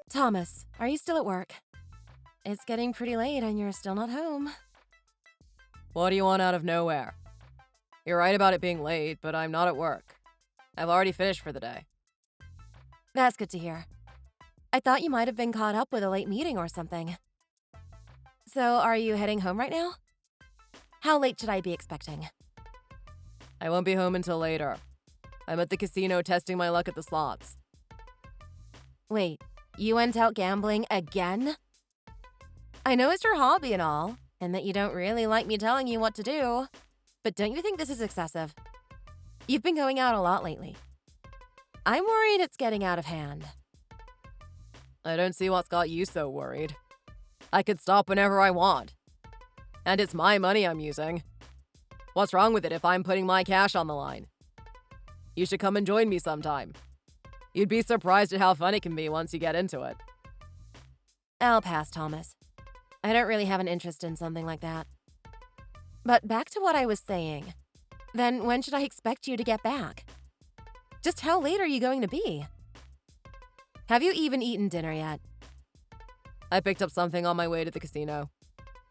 Thomas, are you still at work? It's getting pretty late and you're still not home. What do you want out of nowhere? You're right about it being late, but I'm not at work. I've already finished for the day. That's good to hear. I thought you might have been caught up with a late meeting or something. So, are you heading home right now? How late should I be expecting? I won't be home until later. I'm at the casino testing my luck at the slots. Wait, you went out gambling again? I know it's your hobby and all, and that you don't really like me telling you what to do, but don't you think this is excessive? You've been going out a lot lately. I'm worried it's getting out of hand. I don't see what's got you so worried. I could stop whenever I want. And it's my money I'm using. What's wrong with it if I'm putting my cash on the line? You should come and join me sometime. You'd be surprised at how fun it can be once you get into it. I'll pass, Thomas. I don't really have an interest in something like that. But back to what I was saying. Then when should I expect you to get back? Just how late are you going to be? Have you even eaten dinner yet? I picked up something on my way to the casino.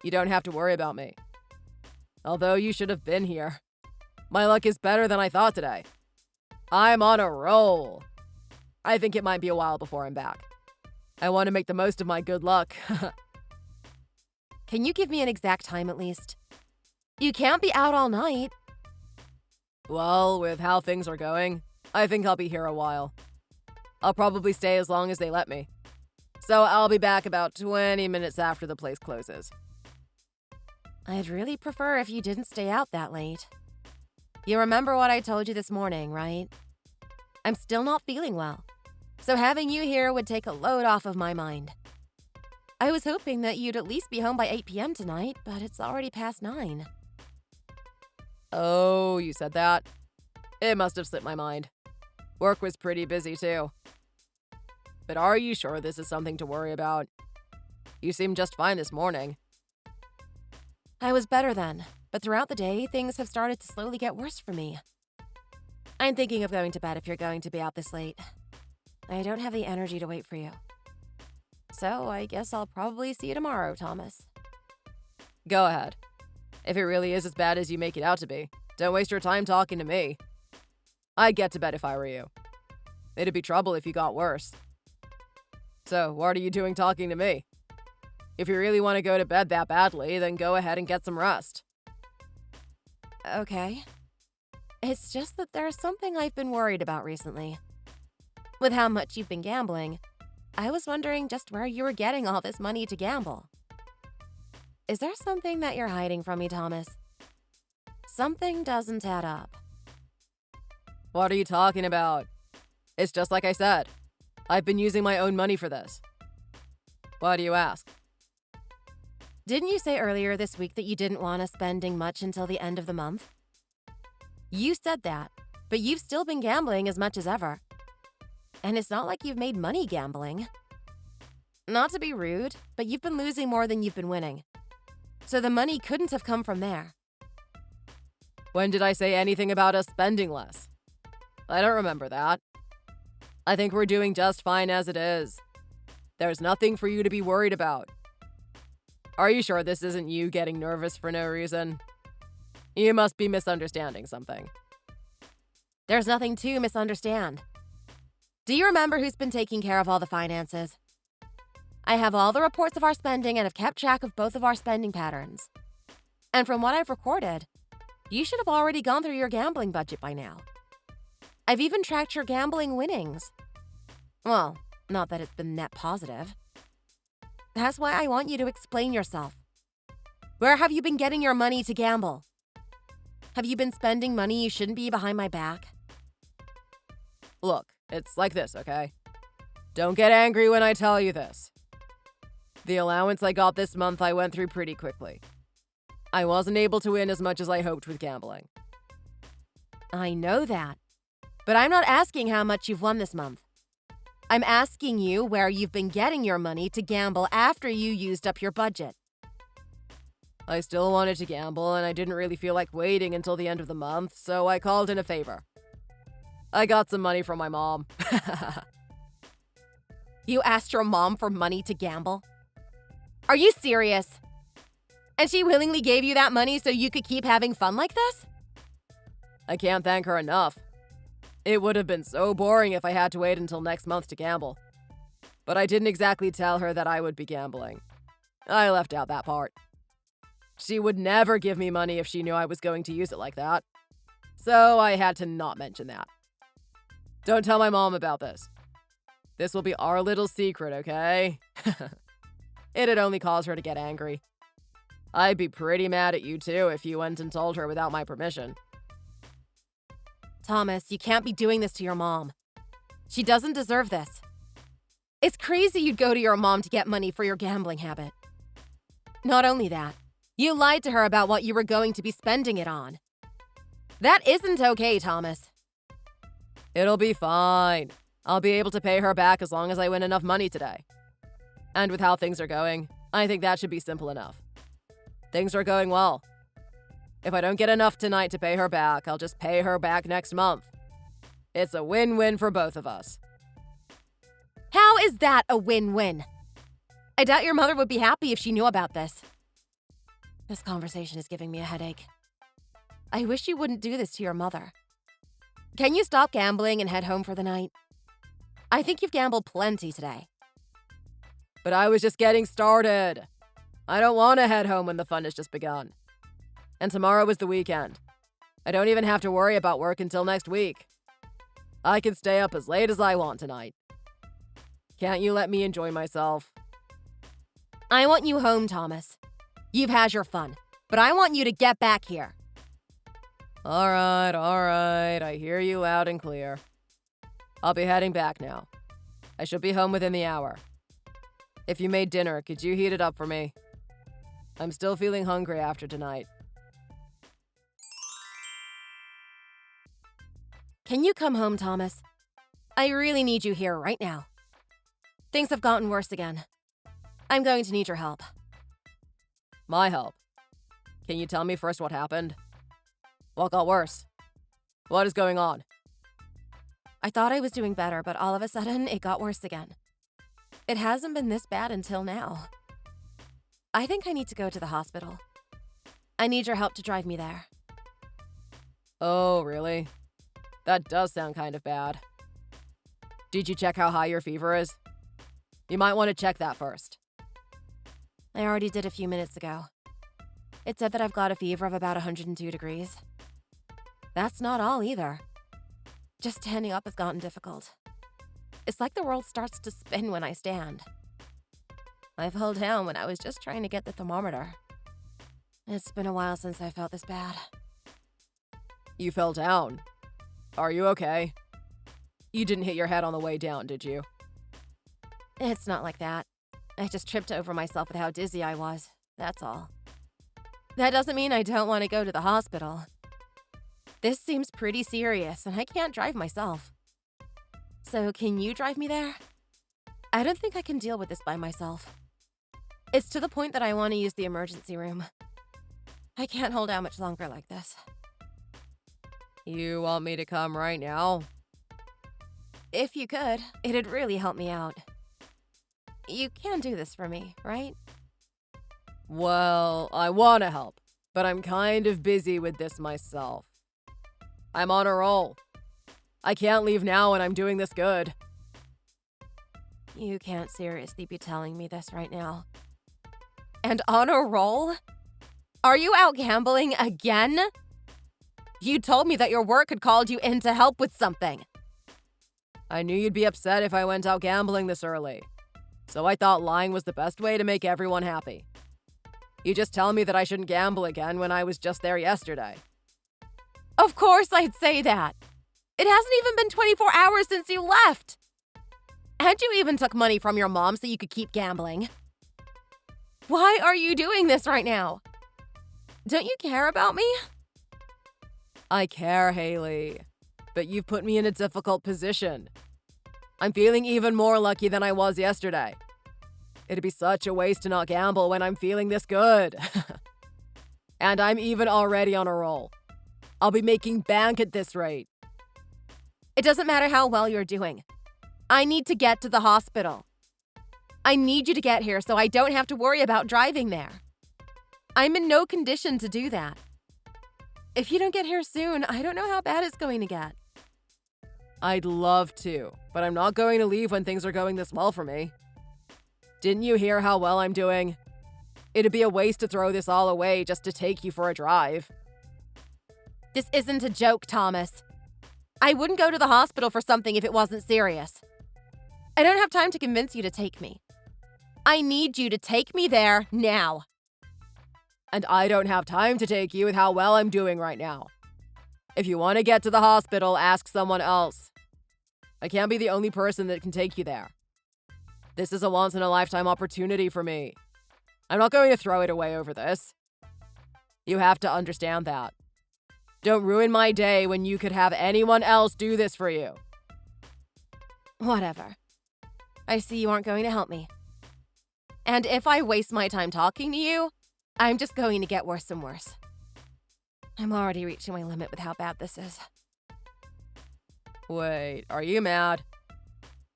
You don't have to worry about me. Although you should have been here. My luck is better than I thought today. I'm on a roll. I think it might be a while before I'm back. I want to make the most of my good luck. Can you give me an exact time at least? You can't be out all night. Well, with how things are going, I think I'll be here a while. I'll probably stay as long as they let me. So I'll be back about 20 minutes after the place closes. I'd really prefer if you didn't stay out that late. You remember what I told you this morning, right? I'm still not feeling well, so having you here would take a load off of my mind. I was hoping that you'd at least be home by 8 p.m. tonight, but it's already past 9. Oh, you said that? It must have slipped my mind. Work was pretty busy too. But are you sure this is something to worry about? You seemed just fine this morning. I was better then, but throughout the day, things have started to slowly get worse for me. I'm thinking of going to bed if you're going to be out this late. I don't have the energy to wait for you. So I guess I'll probably see you tomorrow, Thomas. Go ahead. If it really is as bad as you make it out to be, don't waste your time talking to me. I'd get to bed if I were you. It'd be trouble if you got worse. So, what are you doing talking to me? If you really want to go to bed that badly, then go ahead and get some rest. Okay. It's just that there's something I've been worried about recently. With how much you've been gambling, I was wondering just where you were getting all this money to gamble. Is there something that you're hiding from me, Thomas? Something doesn't add up. What are you talking about? It's just like I said. I've been using my own money for this. Why do you ask? Didn't you say earlier this week that you didn't want us spending much until the end of the month? You said that, but you've still been gambling as much as ever. And it's not like you've made money gambling. Not to be rude, but you've been losing more than you've been winning. So the money couldn't have come from there. When did I say anything about us spending less? I don't remember that. I think we're doing just fine as it is. There's nothing for you to be worried about. Are you sure this isn't you getting nervous for no reason? You must be misunderstanding something. There's nothing to misunderstand. Do you remember who's been taking care of all the finances? I have all the reports of our spending and have kept track of both of our spending patterns. And from what I've recorded, you should have already gone through your gambling budget by now. I've even tracked your gambling winnings. Well, not that it's been net positive. That's why I want you to explain yourself. Where have you been getting your money to gamble? Have you been spending money you shouldn't be behind my back? Look, it's like this, okay? Don't get angry when I tell you this. The allowance I got this month I went through pretty quickly. I wasn't able to win as much as I hoped with gambling. I know that. But I'm not asking how much you've won this month. I'm asking you where you've been getting your money to gamble after you used up your budget. I still wanted to gamble, and I didn't really feel like waiting until the end of the month, so I called in a favor. I got some money from my mom. You asked your mom for money to gamble? Are you serious? And she willingly gave you that money so you could keep having fun like this? I can't thank her enough. It would have been so boring if I had to wait until next month to gamble. But I didn't exactly tell her that I would be gambling. I left out that part. She would never give me money if she knew I was going to use it like that. So I had to not mention that. Don't tell my mom about this. This will be our little secret, okay? It'd only cause her to get angry. I'd be pretty mad at you too if you went and told her without my permission. Thomas, you can't be doing this to your mom. She doesn't deserve this. It's crazy you'd go to your mom to get money for your gambling habit. Not only that, you lied to her about what you were going to be spending it on. That isn't okay, Thomas. It'll be fine. I'll be able to pay her back as long as I win enough money today. And with how things are going, I think that should be simple enough. Things are going well. If I don't get enough tonight to pay her back, I'll just pay her back next month. It's a win-win for both of us. How is that a win-win? I doubt your mother would be happy if she knew about this. This conversation is giving me a headache. I wish you wouldn't do this to your mother. Can you stop gambling and head home for the night? I think you've gambled plenty today. But I was just getting started. I don't want to head home when the fun has just begun. And tomorrow is the weekend. I don't even have to worry about work until next week. I can stay up as late as I want tonight. Can't you let me enjoy myself? I want you home, Thomas. You've had your fun, but I want you to get back here. All right. I hear you loud and clear. I'll be heading back now. I should be home within the hour. If you made dinner, could you heat it up for me? I'm still feeling hungry after tonight. Can you come home, Thomas? I really need you here right now. Things have gotten worse again. I'm going to need your help. My help? Can you tell me first what happened? What got worse? What is going on? I thought I was doing better, but all of a sudden, it got worse again. It hasn't been this bad until now. I think I need to go to the hospital. I need your help to drive me there. Oh, really? That does sound kind of bad. Did you check how high your fever is? You might want to check that first. I already did a few minutes ago. It said that I've got a fever of about 102 degrees. That's not all either. Just standing up has gotten difficult. It's like the world starts to spin when I stand. I fell down when I was just trying to get the thermometer. It's been a while since I felt this bad. You fell down? Are you okay? You didn't hit your head on the way down, did you? It's not like that. I just tripped over myself with how dizzy I was. That's all. That doesn't mean I don't want to go to the hospital. This seems pretty serious, and I can't drive myself. So can you drive me there? I don't think I can deal with this by myself. It's to the point that I want to use the emergency room. I can't hold out much longer like this. You want me to come right now? If you could, it'd really help me out. You can do this for me, right? Well, I want to help, but I'm kind of busy with this myself. I'm on a roll. I can't leave now when I'm doing this good. You can't seriously be telling me this right now. And on a roll? Are you out gambling again? You told me that your work had called you in to help with something. I knew you'd be upset if I went out gambling this early. So I thought lying was the best way to make everyone happy. You just tell me that I shouldn't gamble again when I was just there yesterday. Of course I'd say that. It hasn't even been 24 hours since you left. And you even took money from your mom so you could keep gambling. Why are you doing this right now? Don't you care about me? I care, Haley. But you've put me in a difficult position. I'm feeling even more lucky than I was yesterday. It'd be such a waste to not gamble when I'm feeling this good. And I'm even already on a roll. I'll be making bank at this rate. It doesn't matter how well you're doing. I need to get to the hospital. I need you to get here so I don't have to worry about driving there. I'm in no condition to do that. If you don't get here soon, I don't know how bad it's going to get. I'd love to, but I'm not going to leave when things are going this well for me. Didn't you hear how well I'm doing? It'd be a waste to throw this all away just to take you for a drive. This isn't a joke, Thomas. I wouldn't go to the hospital for something if it wasn't serious. I don't have time to convince you to take me. I need you to take me there now. And I don't have time to take you with how well I'm doing right now. If you want to get to the hospital, ask someone else. I can't be the only person that can take you there. This is a once-in-a-lifetime opportunity for me. I'm not going to throw it away over this. You have to understand that. Don't ruin my day when you could have anyone else do this for you. Whatever. I see you aren't going to help me. And if I waste my time talking to you, I'm just going to get worse and worse. I'm already reaching my limit with how bad this is. Wait, are you mad?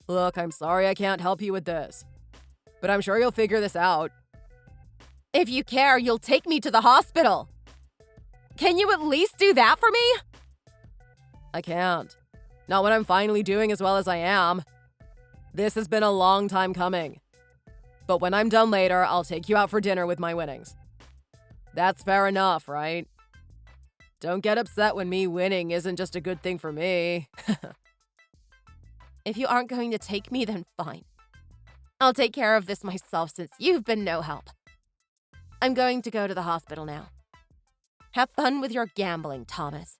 Look, I'm sorry I can't help you with this, but I'm sure you'll figure this out. If you care, you'll take me to the hospital. Can you at least do that for me? I can't. Not when I'm finally doing as well as I am. This has been a long time coming. But when I'm done later, I'll take you out for dinner with my winnings. That's fair enough, right? Don't get upset when me winning isn't just a good thing for me. If you aren't going to take me, then fine. I'll take care of this myself since you've been no help. I'm going to go to the hospital now. Have fun with your gambling, Thomas.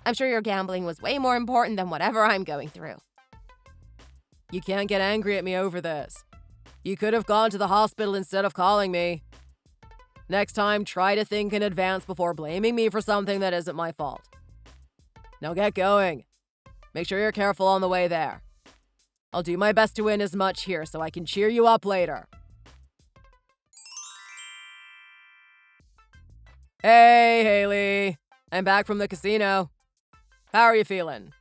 I'm sure your gambling was way more important than whatever I'm going through. You can't get angry at me over this. You could have gone to the hospital instead of calling me. Next time, try to think in advance before blaming me for something that isn't my fault. Now get going. Make sure you're careful on the way there. I'll do my best to win as much here so I can cheer you up later. Hey, Haley. I'm back from the casino. How are you feeling?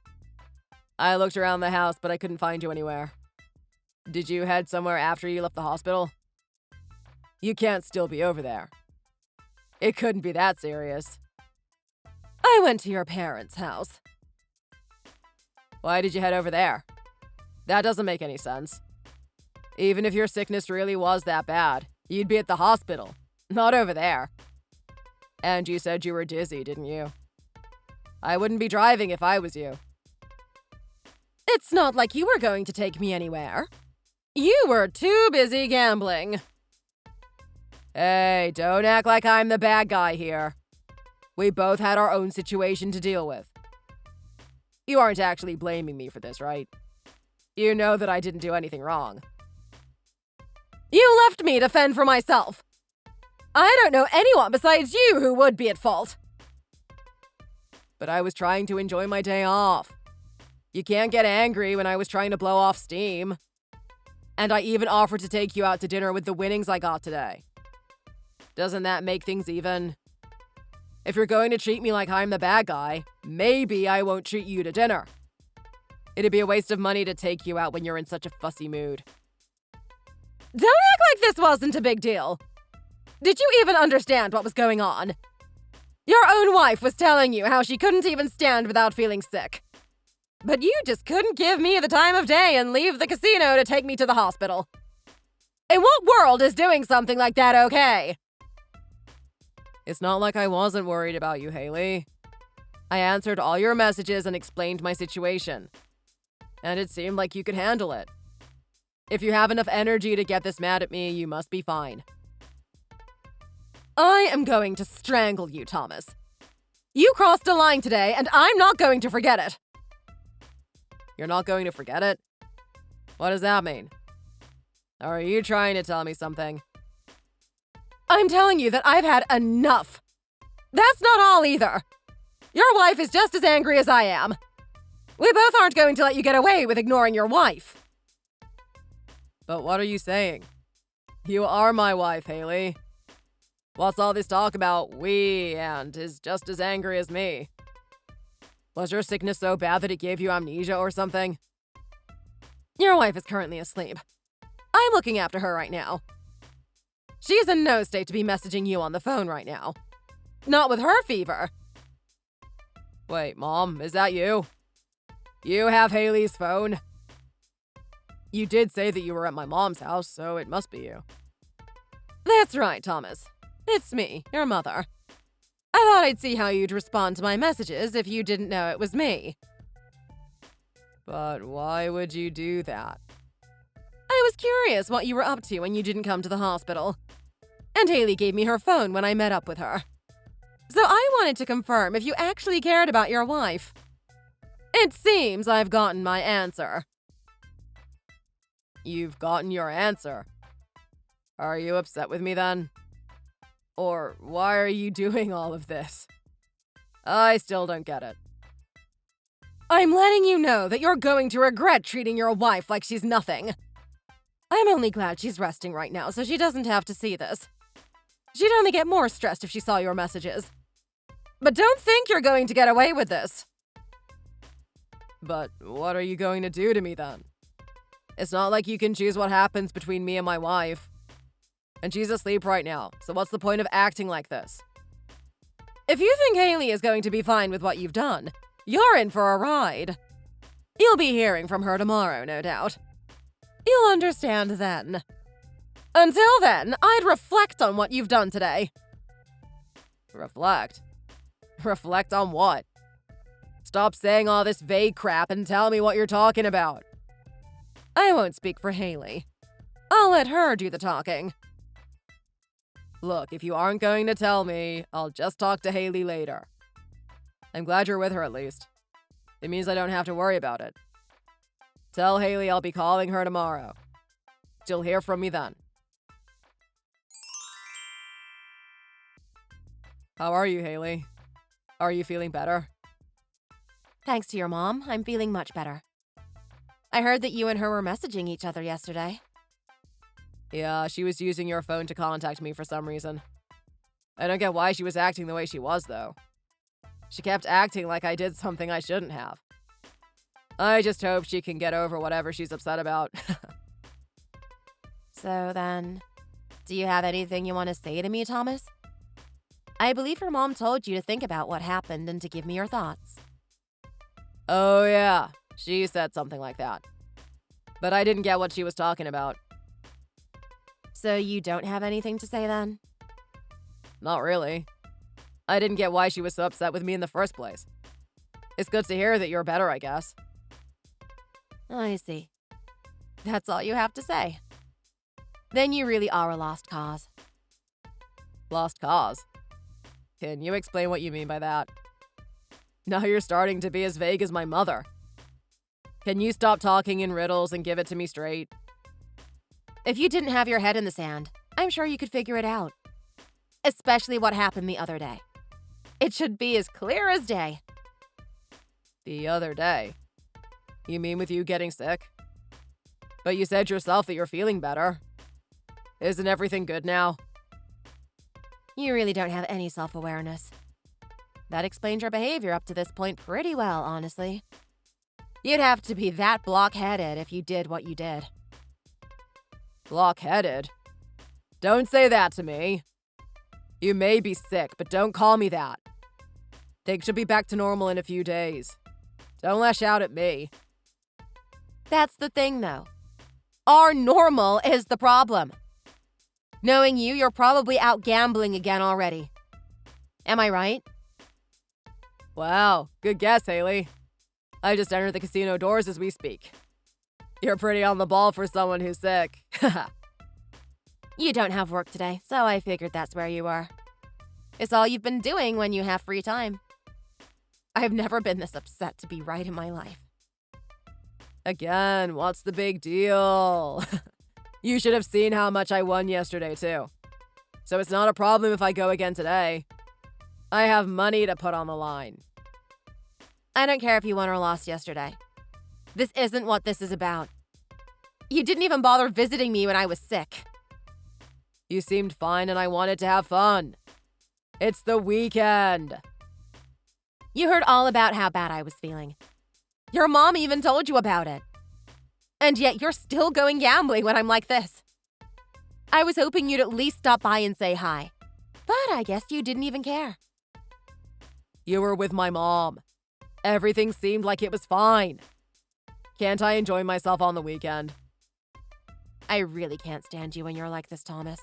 I looked around the house, but I couldn't find you anywhere. Did you head somewhere after you left the hospital? You can't still be over there. It couldn't be that serious. I went to your parents' house. Why did you head over there? That doesn't make any sense. Even if your sickness really was that bad, you'd be at the hospital, not over there. And you said you were dizzy, didn't you? I wouldn't be driving if I was you. It's not like you were going to take me anywhere. You were too busy gambling. Hey, don't act like I'm the bad guy here. We both had our own situation to deal with. You aren't actually blaming me for this, right? You know that I didn't do anything wrong. You left me to fend for myself. I don't know anyone besides you who would be at fault. But I was trying to enjoy my day off. You can't get angry when I was trying to blow off steam. And I even offered to take you out to dinner with the winnings I got today. Doesn't that make things even? If you're going to treat me like I'm the bad guy, maybe I won't treat you to dinner. It'd be a waste of money to take you out when you're in such a fussy mood. Don't act like this wasn't a big deal. Did you even understand what was going on? Your own wife was telling you how she couldn't even stand without feeling sick. But you just couldn't give me the time of day and leave the casino to take me to the hospital. In what world is doing something like that okay? It's not like I wasn't worried about you, Haley. I answered all your messages and explained my situation. And it seemed like you could handle it. If you have enough energy to get this mad at me, you must be fine. I am going to strangle you, Thomas. You crossed a line today, and I'm not going to forget it. You're not going to forget it? What does that mean? Or are you trying to tell me something? I'm telling you that I've had enough. That's not all either. Your wife is just as angry as I am. We both aren't going to let you get away with ignoring your wife. But what are you saying? You are my wife, Haley. What's all this talk about we and is just as angry as me? Was your sickness so bad that it gave you amnesia or something? Your wife is currently asleep. I I'm looking after her right now. She is in no state to be messaging you on the phone right now. Not with her fever. Wait, Mom, is that you? You have Haley's phone? You did say that you were at my mom's house, so it must be you. That's right, Thomas. It's me, your mother. I thought I'd see how you'd respond to my messages if you didn't know it was me. But why would you do that? I was curious what you were up to when you didn't come to the hospital. And Haley gave me her phone when I met up with her. So I wanted to confirm if you actually cared about your wife. It seems I've gotten my answer. You've gotten your answer. Are you upset with me then? Or why are you doing all of this? I still don't get it. I'm letting you know that you're going to regret treating your wife like she's nothing. I'm only glad she's resting right now so she doesn't have to see this. She'd only get more stressed if she saw your messages. But don't think you're going to get away with this. But what are you going to do to me then? It's not like you can choose what happens between me and my wife. And she's asleep right now, so what's the point of acting like this? If you think Haley is going to be fine with what you've done, you're in for a ride. You'll be hearing from her tomorrow, no doubt. You'll understand then. Until then, I'd reflect on what you've done today. Reflect? Reflect on what? Stop saying all this vague crap and tell me what you're talking about. I won't speak for Haley. I'll let her do the talking. Look, if you aren't going to tell me, I'll just talk to Haley later. I'm glad you're with her at least. It means I don't have to worry about it. Tell Haley I'll be calling her tomorrow. She'll hear from me then. How are you, Haley? Are you feeling better? Thanks to your mom, I'm feeling much better. I heard that you and her were messaging each other yesterday. Yeah, she was using your phone to contact me for some reason. I don't get why she was acting the way she was, though. She kept acting like I did something I shouldn't have. I just hope she can get over whatever she's upset about. So then, do you have anything you want to say to me, Thomas? I believe your mom told you to think about what happened and to give me your thoughts. Oh yeah, she said something like that. But I didn't get what she was talking about. So you don't have anything to say then? Not really. I didn't get why she was so upset with me in the first place. It's good to hear that you're better, I guess. I see. That's all you have to say. Then you really are a lost cause. Lost cause? Can you explain what you mean by that? Now you're starting to be as vague as my mother. Can you stop talking in riddles and give it to me straight? If you didn't have your head in the sand, I'm sure you could figure it out. Especially what happened the other day. It should be as clear as day. The other day? You mean with you getting sick? But you said yourself that you're feeling better. Isn't everything good now? You really don't have any self-awareness. That explains your behavior up to this point pretty well, honestly. You'd have to be that blockheaded if you did what you did. Blockheaded? Don't say that to me. You may be sick, but don't call me that. Things should be back to normal in a few days. Don't lash out at me. That's the thing, though. Our normal is the problem. Knowing you, you're probably out gambling again already. Am I right? Wow, good guess, Haley. I just entered the casino doors as we speak. You're pretty on the ball for someone who's sick. You don't have work today, so I figured that's where you are. It's all you've been doing when you have free time. I've never been this upset to be right in my life. Again, what's the big deal? You should have seen how much I won yesterday, too. So it's not a problem if I go again today. I have money to put on the line. I don't care if you won or lost yesterday. This isn't what this is about. You didn't even bother visiting me when I was sick. You seemed fine and I wanted to have fun. It's the weekend. You heard all about how bad I was feeling. Your mom even told you about it. And yet you're still going gambling when I'm like this. I was hoping you'd at least stop by and say hi. But I guess you didn't even care. You were with my mom. Everything seemed like it was fine. Can't I enjoy myself on the weekend? I really can't stand you when you're like this, Thomas.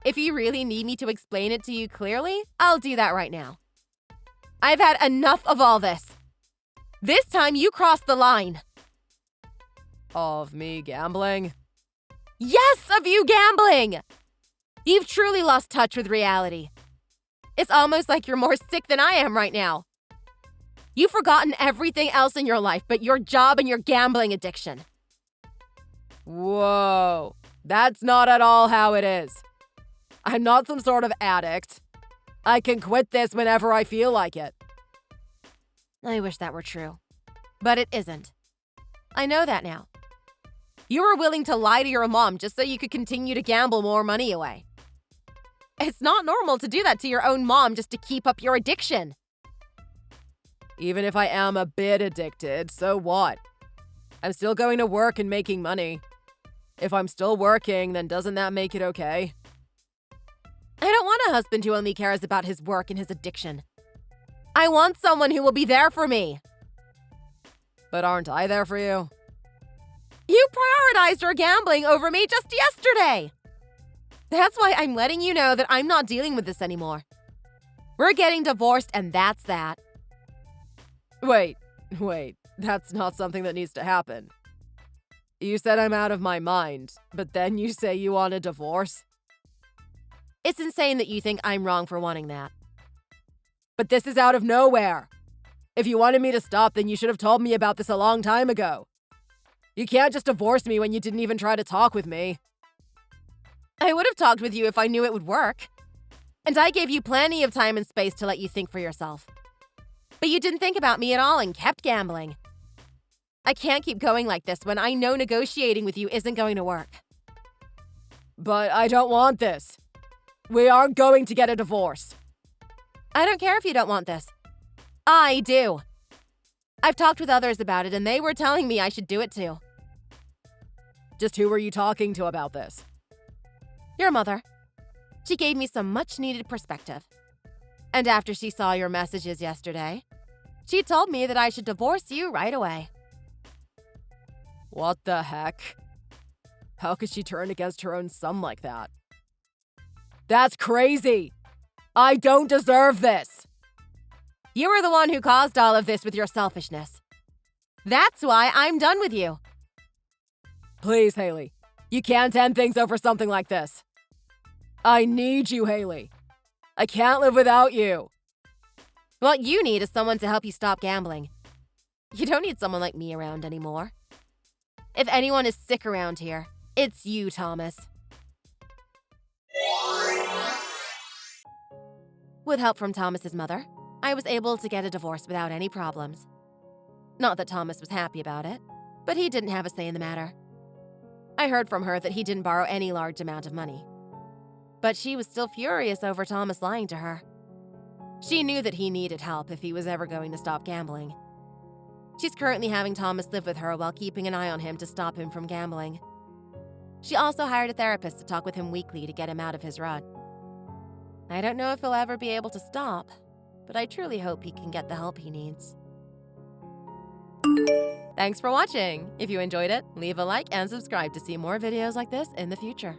If you really need me to explain it to you clearly, I'll do that right now. I've had enough of all this. This time you crossed the line. Of me gambling? Yes, of you gambling! You've truly lost touch with reality. It's almost like you're more sick than I am right now. You've forgotten everything else in your life but your job and your gambling addiction. Whoa, that's not at all how it is. I'm not some sort of addict. I can quit this whenever I feel like it. I wish that were true. But it isn't. I know that now. You were willing to lie to your mom just so you could continue to gamble more money away. It's not normal to do that to your own mom just to keep up your addiction. Even if I am a bit addicted, so what? I'm still going to work and making money. If I'm still working, then doesn't that make it okay? I don't want a husband who only cares about his work and his addiction. I want someone who will be there for me. But aren't I there for you? You prioritized your gambling over me just yesterday. That's why I'm letting you know that I'm not dealing with this anymore. We're getting divorced and that's that. Wait, that's not something that needs to happen. You said I'm out of my mind, but then you say you want a divorce? It's insane that you think I'm wrong for wanting that. But this is out of nowhere. If you wanted me to stop, then you should have told me about this a long time ago. You can't just divorce me when you didn't even try to talk with me. I would have talked with you if I knew it would work. And I gave you plenty of time and space to let you think for yourself. But you didn't think about me at all and kept gambling. I can't keep going like this when I know negotiating with you isn't going to work. But I don't want this. We aren't going to get a divorce. I don't care if you don't want this. I do. I've talked with others about it and they were telling me I should do it too. Just who were you talking to about this? Your mother. She gave me some much-needed perspective. And after she saw your messages yesterday, she told me that I should divorce you right away. What the heck? How could she turn against her own son like that? That's crazy! I don't deserve this! You were the one who caused all of this with your selfishness. That's why I'm done with you. Please, Haley. You can't end things over something like this. I need you, Haley. I can't live without you. What you need is someone to help you stop gambling. You don't need someone like me around anymore. If anyone is sick around here, it's you, Thomas. With help from Thomas's mother, I was able to get a divorce without any problems. Not that Thomas was happy about it, but he didn't have a say in the matter. I heard from her that he didn't borrow any large amount of money. But she was still furious over Thomas lying to her. She knew that he needed help if he was ever going to stop gambling. She's currently having Thomas live with her while keeping an eye on him to stop him from gambling. She also hired a therapist to talk with him weekly to get him out of his rut. I don't know if he'll ever be able to stop, but I truly hope he can get the help he needs. Thanks for watching! If you enjoyed it, leave a like and subscribe to see more videos like this in the future.